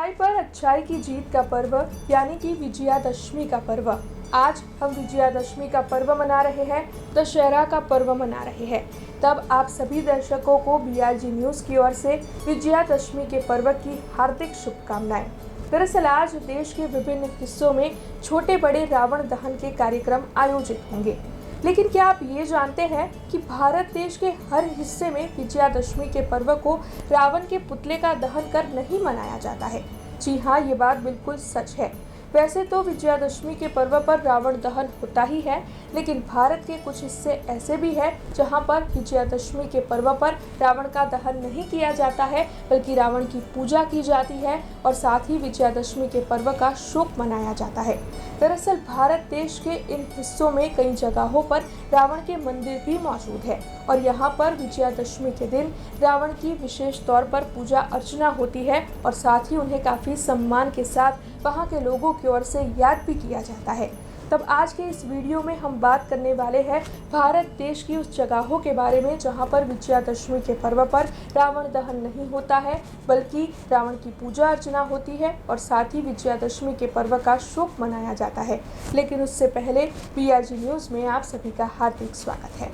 बुराई पर अच्छाई की जीत का पर्व यानी कि विजयादशमी का पर्व। आज हम विजयादशमी का पर्व मना रहे हैं, दशहरा का पर्व मना रहे हैं। तब आप सभी दर्शकों को BRG न्यूज की ओर से विजयादशमी के पर्व की हार्दिक शुभकामनाएं। दरअसल आज देश के विभिन्न हिस्सों में छोटे बड़े रावण दहन के कार्यक्रम आयोजित होंगे। लेकिन क्या आप ये जानते हैं कि भारत देश के हर हिस्से में विजयादशमी के पर्व को रावण के पुतले का दहन कर नहीं मनाया जाता है। जी हाँ, ये बात बिल्कुल सच है। वैसे तो विजयादशमी के पर्व पर रावण दहन होता ही है, लेकिन भारत के कुछ हिस्से ऐसे भी हैं जहां पर विजयादशमी के पर्व पर रावण का दहन नहीं किया जाता है, बल्कि रावण की पूजा की जाती है और साथ ही विजयादशमी के पर्व का शोक मनाया जाता है। दरअसल भारत देश के इन हिस्सों में कई जगहों पर रावण के मंदिर भी मौजूद है और यहाँ पर विजयादशमी के दिन रावण की विशेष तौर पर पूजा अर्चना होती है और साथ ही उन्हें काफी सम्मान के साथ वहाँ के लोगों की ओर से याद भी किया जाता है। तब आज के इस वीडियो में हम बात करने वाले हैं भारत देश की उस जगहों के बारे में जहां पर विजयादशमी के पर्व पर रावण दहन नहीं होता है, बल्कि रावण की पूजा अर्चना होती है और साथ ही विजयादशमी के पर्व का शोक मनाया जाता है। लेकिन उससे पहले BRG न्यूज में आप सभी का हार्दिक स्वागत है।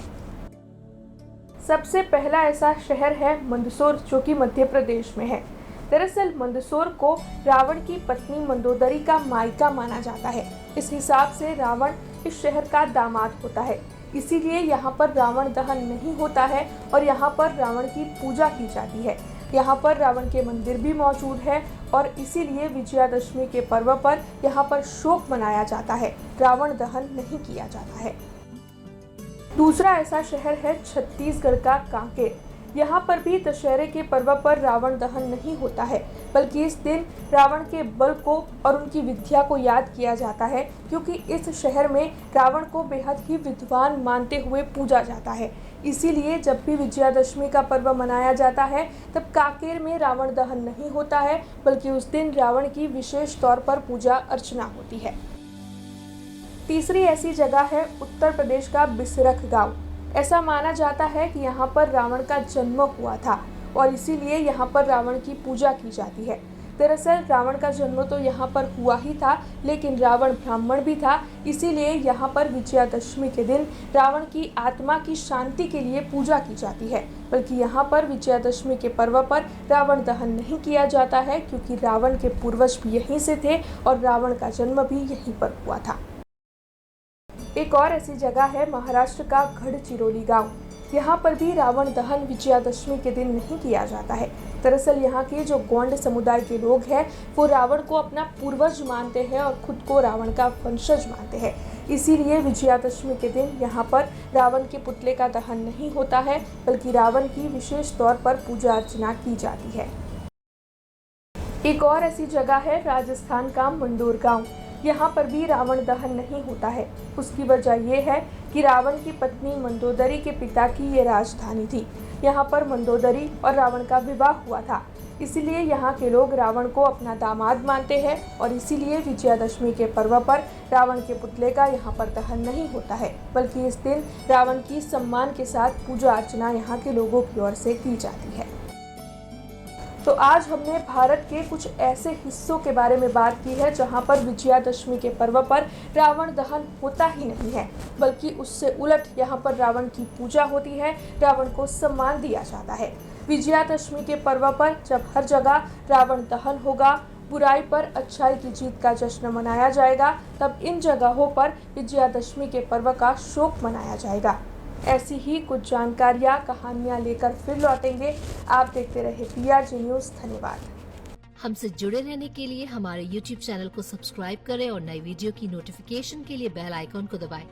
सबसे पहला ऐसा शहर है मंदसौर, जो कि मध्य प्रदेश में है। दरअसल मंदसौर को रावण की पत्नी मंदोदरी का मायका माना जाता है। इस हिसाब से रावण इस शहर का दामाद होता है, इसीलिए यहाँ पर रावण दहन नहीं होता है और यहाँ पर रावण की पूजा की जाती है। यहाँ पर रावण के मंदिर भी मौजूद है और इसीलिए विजयादशमी के पर्व पर यहाँ पर शोक मनाया जाता है, रावण दहन नहीं किया जाता है। दूसरा ऐसा शहर है छत्तीसगढ़ का कांकेर। यहाँ पर भी दशहरे के पर्व पर रावण दहन नहीं होता है, बल्कि इस दिन रावण के बल को और उनकी विद्या को याद किया जाता है, क्योंकि इस शहर में रावण को बेहद ही विद्वान मानते हुए पूजा जाता है। इसीलिए जब भी विजयादशमी का पर्व मनाया जाता है तब कांकेर में रावण दहन नहीं होता है, बल्कि उस दिन रावण की विशेष तौर पर पूजा अर्चना होती है। तीसरी ऐसी जगह है उत्तर प्रदेश का बिसरख गाँव। ऐसा माना जाता है कि यहाँ पर रावण का जन्म हुआ था और इसीलिए यहाँ पर रावण की पूजा की जाती है। दरअसल रावण का जन्म तो यहाँ पर हुआ ही था, लेकिन रावण ब्राह्मण भी था, इसीलिए यहाँ पर विजयादशमी के दिन रावण की आत्मा की शांति के लिए पूजा की जाती है। बल्कि यहाँ पर विजयादशमी के पर्व पर रावण दहन नहीं किया जाता है, क्योंकि रावण के पूर्वज भी यहीं से थे और रावण का जन्म भी यहीं पर हुआ था। एक और ऐसी जगह है महाराष्ट्र का गढ़चिरौली गांव। यहाँ पर भी रावण दहन विजयादशमी के दिन नहीं किया जाता है। दरअसल यहाँ के जो गोंड समुदाय के लोग हैं वो रावण को अपना पूर्वज मानते हैं और खुद को रावण का वंशज मानते हैं। इसीलिए विजयादशमी के दिन यहाँ पर रावण के पुतले का दहन नहीं होता है, बल्कि रावण की विशेष तौर पर पूजा अर्चना की जाती है। एक और ऐसी जगह है राजस्थान का मंडोर गाँव। यहाँ पर भी रावण दहन नहीं होता है। उसकी वजह यह है कि रावण की पत्नी मंदोदरी के पिता की ये राजधानी थी। यहाँ पर मंदोदरी और रावण का विवाह हुआ था, इसीलिए यहाँ के लोग रावण को अपना दामाद मानते हैं और इसीलिए विजयादशमी के पर्व पर रावण के पुतले का यहाँ पर दहन नहीं होता है, बल्कि इस दिन रावण की सम्मान के साथ पूजा अर्चना यहाँ के लोगों की ओर से की जाती है। तो आज हमने भारत के कुछ ऐसे हिस्सों के बारे में बात की है जहां पर विजयादशमी के पर्व पर रावण दहन होता ही नहीं है, बल्कि उससे उलट यहां पर रावण की पूजा होती है, रावण को सम्मान दिया जाता है। विजयादशमी के पर्व पर जब हर जगह रावण दहन होगा, बुराई पर अच्छाई की जीत का जश्न मनाया जाएगा, तब इन जगहों पर विजयादशमी के पर्व का शोक मनाया जाएगा। ऐसी ही कुछ जानकारियाँ, कहानियाँ लेकर फिर लौटेंगे। आप देखते रहे BRG न्यूज। धन्यवाद। हमसे जुड़े रहने के लिए हमारे YouTube चैनल को सब्सक्राइब करें और नई वीडियो की नोटिफिकेशन के लिए बेल आइकॉन को दबाएं।